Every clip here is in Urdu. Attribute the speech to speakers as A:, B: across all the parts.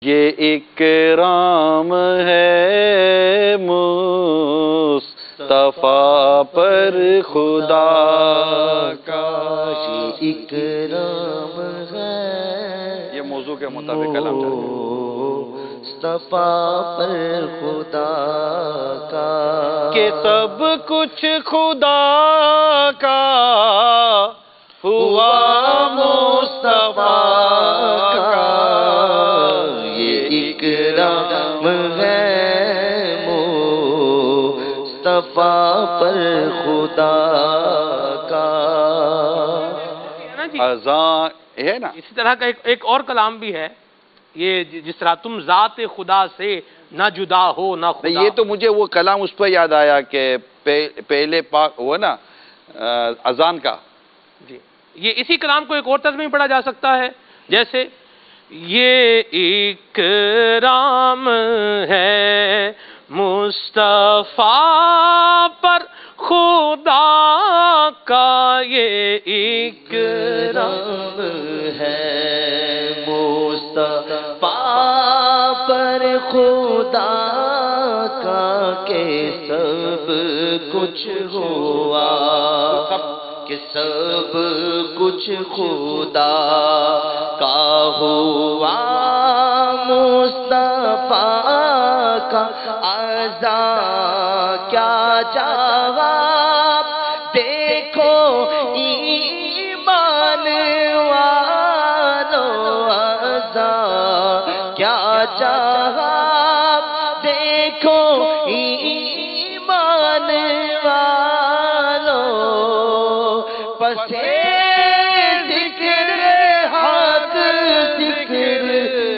A: یہ اکرام ہے مصطفیٰ پر خدا کا،
B: یہ اکرام ہے
A: یہ موضوع کے مطابق کلام چاہیے،
B: مصطفیٰ پر خدا کا،
A: کہ سب کچھ خدا کا ہوا مصطفیٰ کا،
B: اکرام ہے مصطفیٰ پر خدا کا۔
A: اذان ہے نا،
C: اسی طرح کا ایک اور کلام بھی ہے، یہ جس طرح تم ذات خدا سے نہ جدا ہو نہ خدا۔
A: یہ تو مجھے وہ کلام اس پہ یاد آیا کہ پہلے پاک ہوا نا اذان کا،
C: جی یہ اسی کلام کو ایک اور طرز میں پڑھا جا سکتا ہے، جیسے یہ اکرام ہے مصطفیٰ پر خدا کا، یہ اکرام
B: ہے مصطفیٰ پر خدا کا، کہ سب کچھ ہوا، کہ سب کچھ خدا کا ہوا مصطفیٰ کا، اذان کیا جواب دیکھو ایمان والو، اذان کیا جواب دیکھو ایمان والو، پسے ذکر حق ذکر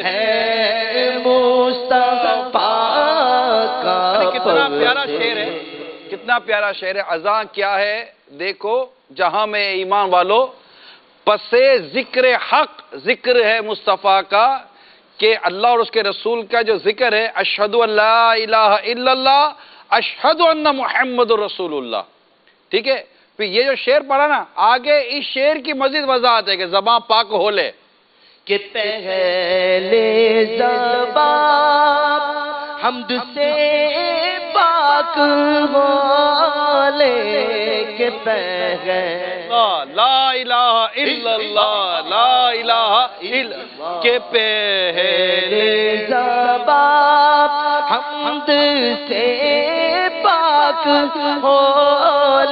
B: ہے مصطفیٰ کا۔
A: کتنا پیارا شعر ہے، کتنا پیارا شعر ہے۔ اذان کیا ہے دیکھو جہاں میں ایمان والو، پسے ذکر حق ذکر ہے مصطفیٰ کا، کہ اللہ اور اس کے رسول کا جو ذکر ہے، اشہد ان لا الہ الا اللہ اشہد ان محمد رسول اللہ، ٹھیک ہے۔ پھر یہ جو شعر پڑھا نا، آگے اس شعر کی مزید وضاحت ہے کہ زبان پاک ہو لے،
B: کہ پہلے زبان حمد سے پاک ہو لے، کہ پہلے
A: لا الہ الا اللہ لا الہ الا اللہ، کہ پہلے
B: زبان حمد سے پاک ہو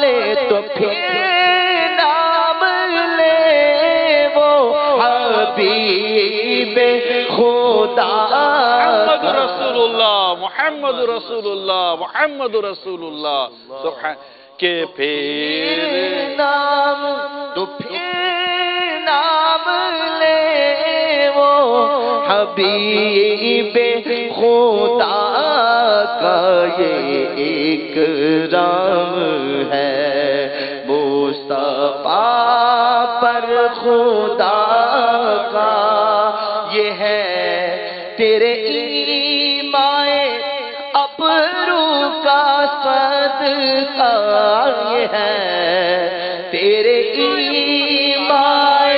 B: لے، تو پھر نام لے وہ حبیب خدا
A: محمد رسول اللہ محمد رسول اللہ محمد رسول اللہ، سبحان، کہ پھر
B: نام، تو پھر نام لے وہ حبیب خدا کا، یہ اکرام ہے مصطفیٰ پر خدا کا، یہ ہے تیرے ایمان ابرو کا صدقہ، یہ ہے تیرے ایمان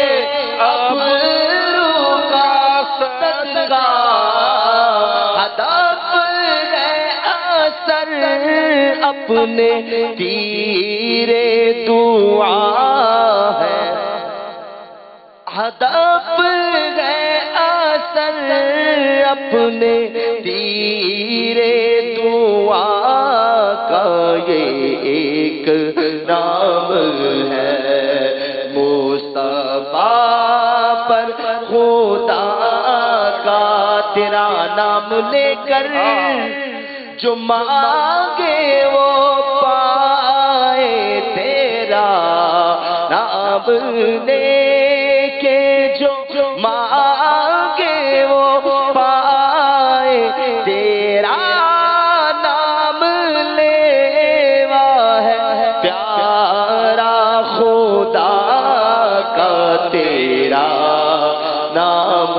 B: ابرو کا صدقہ، ہدف ہے اثر اپنے تیر دعا ہے، ہدف ہے اثر اپنے تیر دعا کا، یہ ایک نام ہے مصطفیٰ پر خدا کا، تیرا نام لے کر جو مانگے وہ پائے، تیرا نام لے کے جو مانگے وہ پائے، تیرا نام لیوا ہے پیارا خدا کا، تیرا نام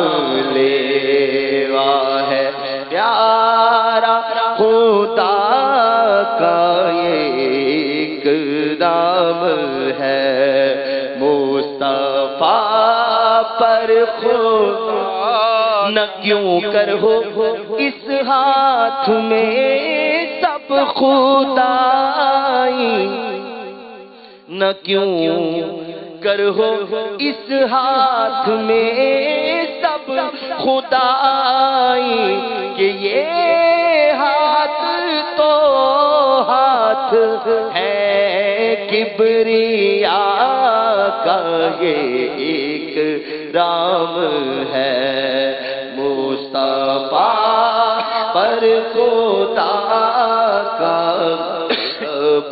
B: لیوا ہے پیارا خدا کا، یہ اکرام ہے مصطفیٰ پر خدا نہ کیوں کر ہو اس ہاتھ میں سب خدائی، نہ کیوں کر ہو اس ہاتھ میں سب خدائی، کہ یہ ہاتھ تو ہاتھ ہے کبریا کا، یہ ایک رام ہے مصطفیٰ پر خدا کا سب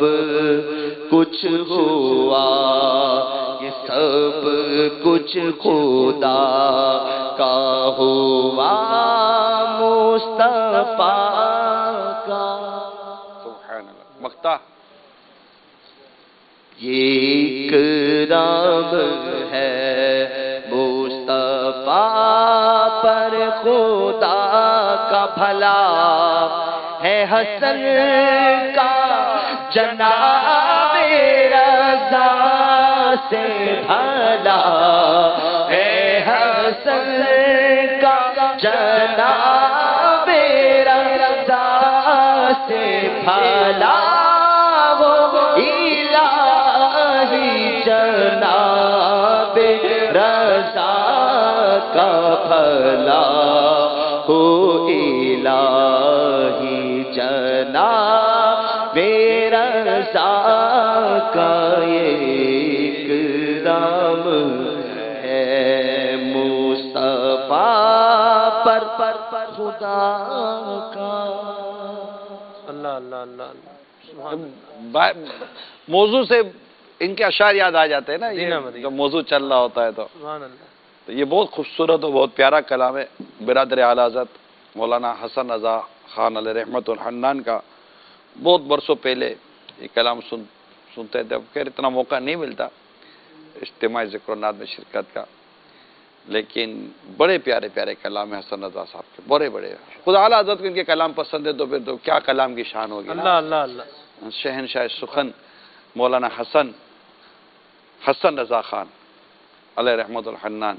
B: کچھ ہوا، یہ سب کچھ خدا کا ہوا مصطفیٰ کا۔
A: سبحان اللہ۔ مقطع
B: یہ کرام ہے مصطفیٰ پر خدا کا، بھلا ہے حسن کا جناب رضا سے، بھلا ہے حسن کا جناب رضا سے، بھلا جناب رضا کا بھلا ہو، الہی جناب رضا کا ایک نام ہے مصطفیٰ پر خدا کا۔
C: اللہ اللہ اللہ اللہ، سبحان اللہ۔
A: موضوع سے ان کے اشعار یاد آ جاتے ہیں نا،
C: مدینہ
A: یہ
C: مدینہ۔
A: جب موضوع چل رہا ہوتا ہے تو
C: سبحان اللہ۔
A: یہ بہت خوبصورت اور بہت پیارا کلام ہے برادر اعلیٰ حضرت مولانا حسن رضا خان علیہ رحمت الحنان کا۔ بہت برسوں پہلے یہ کلام سنتے تھے، خیر اتنا موقع نہیں ملتا اجتماعی ذکر و نعت میں شرکت کا، لیکن بڑے پیارے پیارے کلام ہیں حسن رضا صاحب کے، بڑے بڑے۔ خدا اعلیٰ حضرت کو ان کے کلام پسند ہے تو پھر تو کیا کلام کی شان ہوگی نا۔
C: اللہ اللہ اللہ۔
A: شہنشاہ سخن مولانا حسن رضا خان علیہ رحمت الحنان،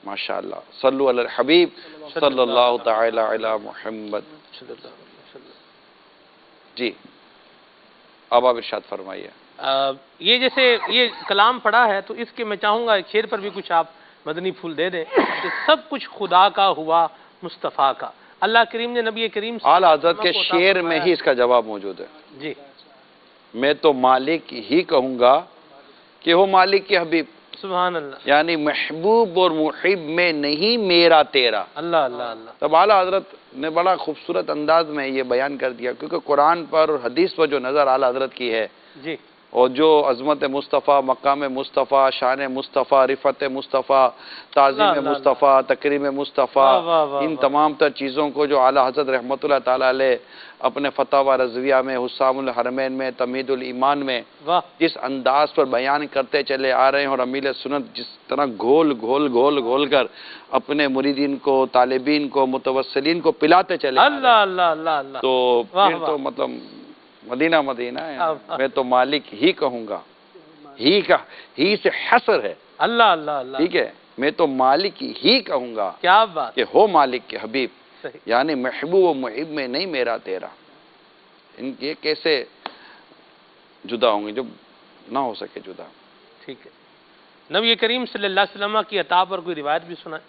A: ماشاءاللہ۔ صلو علی الحبیب صلی اللہ تعالی علی محمد۔ جی اب آپ ارشاد فرمائیے۔
C: یہ جیسے یہ کلام پڑھا ہے تو اس کے میں چاہوں گا ایک شعر پر بھی کچھ آپ مدنی پھول دے دیں کہ سب کچھ خدا کا ہوا مصطفیٰ کا۔ اللہ کریم نے نبی کریم
A: اعلیٰ حضرت کے شعر میں ہی اس کا جواب موجود ہے۔
C: جی،
A: میں تو مالک ہی کہوں گا کہ وہ مالک کے حبیب،
C: سبحان اللہ،
A: یعنی محبوب اور محب میں نہیں میرا تیرا۔
C: اللہ اللہ اللہ۔
A: تب اعلیٰ حضرت نے بڑا خوبصورت انداز میں یہ بیان کر دیا، کیونکہ قرآن پر اور حدیث پر جو نظر اعلیٰ حضرت کی ہے
C: جی،
A: اور جو عظمت مصطفیٰ، مقام مصطفیٰ، شان مصطفیٰ، رفعت مصطفیٰ، تعظیم مصطفیٰ، تکریم مصطفیٰ، ان تمام تر چیزوں کو جو اعلیٰ حضرت رحمت اللہ تعالیٰ علیہ اپنے فتاوی رضویہ میں، حسام الحرمین میں، تمہید الایمان میں
C: واہ،
A: جس انداز پر بیان کرتے چلے آ رہے ہیں، اور امیل سنت جس طرح گھول کر اپنے مریدین کو، طالبین کو، متوسلین کو پلاتے چلے آ رہے ہیں،
C: اللہ اللہ اللہ اللہ۔
A: تو
C: واہ
A: پھر
C: واہ۔
A: تو مطلب مدینہ مدینہ ہے۔
C: واہ۔
A: میں تو مالک ہی کہوں گا، ہی سے حسر ہے،
C: اللہ اللہ اللہ،
A: ٹھیک ہے، میں تو مالک ہی کہوں گا
C: کیا بات،
A: کہ ہو مالک کے حبیب،
C: صحیح،
A: یعنی محبوب و محب میں نہیں میرا تیرا۔ ان یہ کیسے جدا ہوں گے، جو نہ ہو سکے جدا۔
C: ٹھیک ہے۔ نبی کریم صلی اللہ علیہ وسلم کی عطا پر کوئی روایت بھی سنائیں۔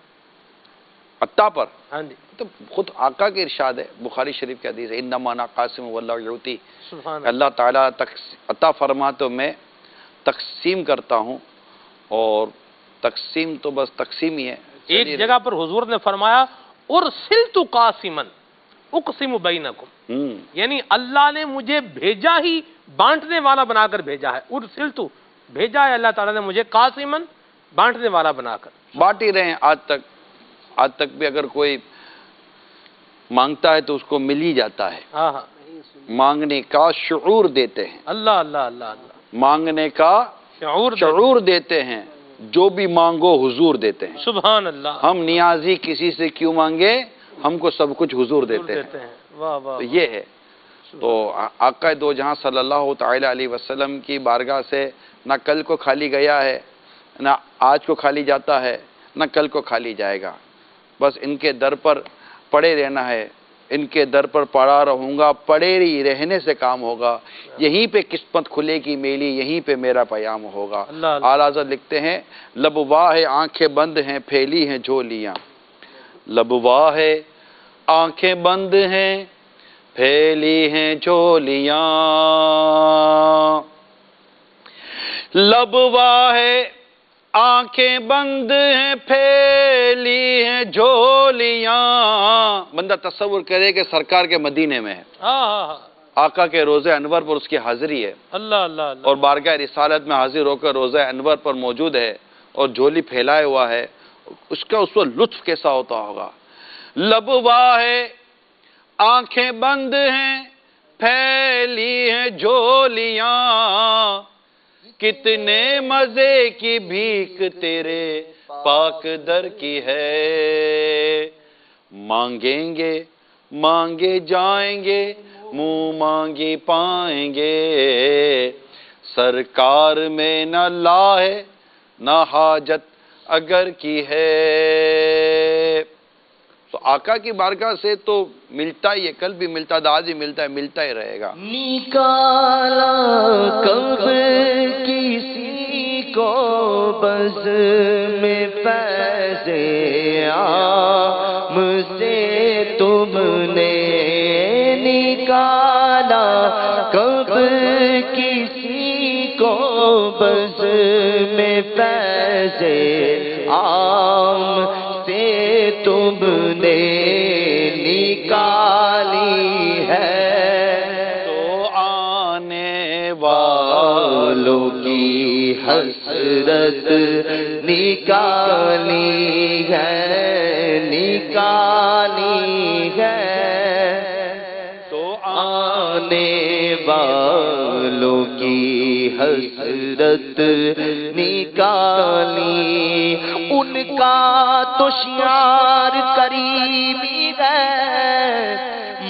A: عطا پر
C: ہاں جی،
A: تو خود آقا کے ارشاد ہے، بخاری شریف کی حدیث ہے، انما انا قاسم واللہ یعطی،
C: سبحان اللہ،
A: اللہ تعالیٰ عطا فرما تو میں تقسیم کرتا ہوں، اور تقسیم تو بس تقسیم ہی ہے۔
C: ایک جگہ پر حضور نے فرمایا ارسلت قاسما اقسم بینکم، یعنی اللہ نے مجھے بھیجا ہی بانٹنے والا بنا کر بھیجا ہے۔ ارسلت، بھیجا ہے اللہ تعالیٰ نے مجھے قاسما، بانٹنے والا بنا کر۔
A: بانٹ ہی رہے ہیں آج تک بھی اگر کوئی مانگتا ہے تو اس کو مل ہی جاتا ہے۔
C: ہاں ہاں،
A: مانگنے کا شعور دیتے ہیں،
C: اللہ اللہ اللہ اللہ،
A: مانگنے کا شعور دیتے ہیں، جو بھی مانگو حضور دیتے ہیں۔
C: سبحان اللہ،
A: ہم نیازی کسی سے کیوں مانگے، ہم کو سب کچھ حضور دیتے ہیں۔
C: واہ واہ،
A: تو یہ ہے، تو آقا دو جہاں صلی اللہ تعالی علیہ وسلم کی بارگاہ سے نہ کل کو خالی گیا ہے، نہ آج کو خالی جاتا ہے، نہ کل کو خالی جائے گا۔ بس ان کے در پر پڑے رہنا ہے، ان کے در پر پڑا رہوں گا، پڑے ہی رہنے سے کام ہوگا، یہیں پہ قسمت کھلے گی میری، یہیں پہ میرا پیام ہوگا۔ اعلیٰ حضرت لکھتے ہیں لب واہ ہے آنکھیں بند ہیں پھیلی ہیں جھولیاں، لب واہ ہے آنکھیں بند ہیں پھیلی ہیں جھولیاں، لب واہ ہے آنکھیں بند ہیں پھیلی ہیں جھولیاں۔ بندہ تصور کرے کہ سرکار کے مدینے میں ہے، آقا کے روزہ انور پر اس کی حاضری ہے،
C: اللہ اللہ اللہ،
A: اور بارگاہ رسالت میں حاضر ہو کر روزہ انور پر موجود ہے اور جھولی پھیلائے ہوا ہے، اس وقت لطف کیسا ہوتا ہوگا۔ لب واہ ہے آنکھیں بند ہیں پھیلی ہیں جھولیاں، کتنے مزے کی بھیک تیرے پاک در کی ہے، مانگیں گے مانگے جائیں گے منہ مانگی پائیں گے، سرکار میں نہ لا ہے نہ حاجت اگر کی ہے۔ تو آقا کی بارگاہ سے تو ملتا ہی ہے، کل بھی ملتا تھا، آج ہی ملتا ہے، ملتا ہی رہے گا۔
B: نکالا کب کسی کو بز میں فیض عام سے تم نے، نکالا کب کسی کو بز میں فیض عام سے تم نے نکالی ہے،
A: تو آنے
B: والوں کی حسرت نکالی ہے، نکالی ہے، تو آنے والوں کی حسرت نکالی، ان کا تو شعار کریمی ہے،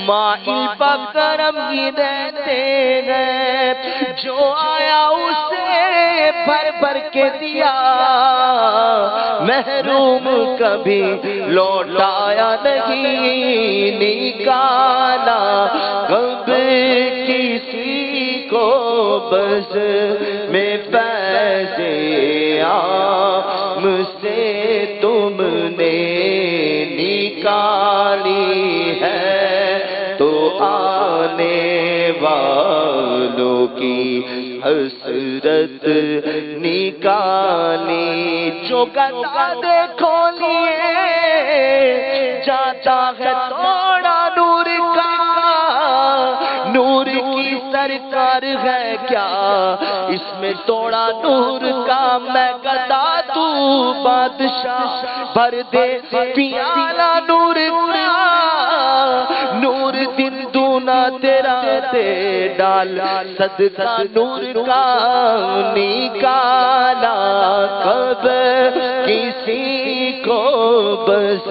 B: مائل بکرم ہی رہتے ہیں، جو آیا اسے بھر بھر کے دیا، محروم کبھی لوٹایا نہیں، نکالا کب کسی کو بز میں فیض عام سے تم نے نکالی ہے، تو آنے والوں کی حسرت نکالی، جو گدا دیکھو لیے جاتا ہے توڑا نور کا، نور کی سرکار ہے کیا اس میں توڑا نور کا، میں گدا تو بادشاہ بھر دے پیالہ نور کا، نور دن دونا تیرا دے ڈال صدقہ نور کا، نکالا کب کسی کو بز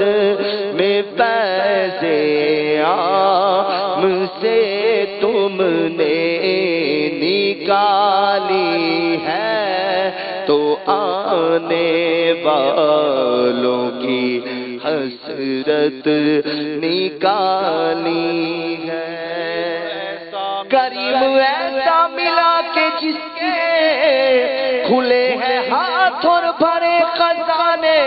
B: میں فیض عام سے تم نے نکالی ہے، تو آنے والوں کی حسرت نکالی ہے، کریم ایسا ملا کہ جس کے کھلے ہیں ہاتھ اور بھرے خزانے،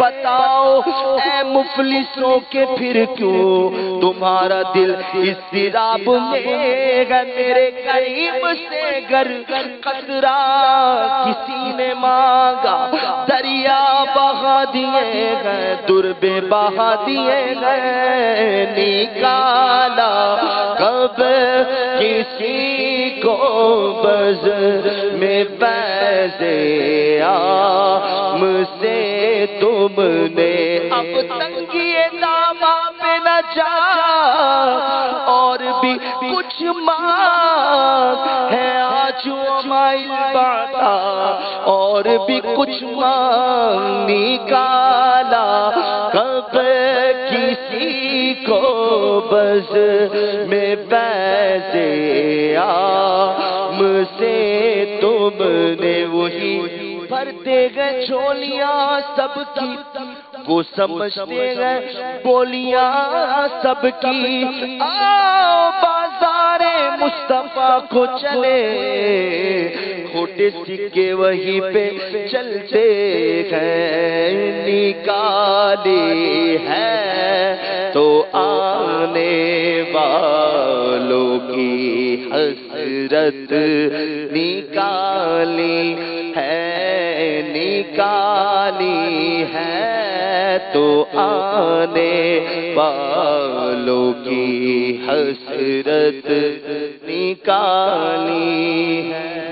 B: بتاؤ اے مفلسوں کے پھر کیوں تمہارا دل اضطراب میں ہے، میرے کریم سے گر قطرہ کسی نے مانگا، دریا بہا دیے گئے، دربے بہا دیے گئے، نکالا کب کسی کو بز میں فیض عام سے تم نے، اب تنگی داما پہ نہ جا، اور بھی کچھ مانگ ہے آج مائل باتا، اور بھی کچھ مانگ، نکالا کب کسی کو بز میں فیض عام سے تم نے، وہی بھرتے گئے جھولیاں سب کی، کو سمجھتے ہیں بولیاں سب کی، آؤ بازار مصطفیٰ کو چلے، کھوٹے سکے وہیں پہ چلتے ہیں، نکالی ہے تو آنے والوں کی حسرت، نکالی ہے، نکالی ہے تو آنے والوں کی حسرت، نکالی ہے۔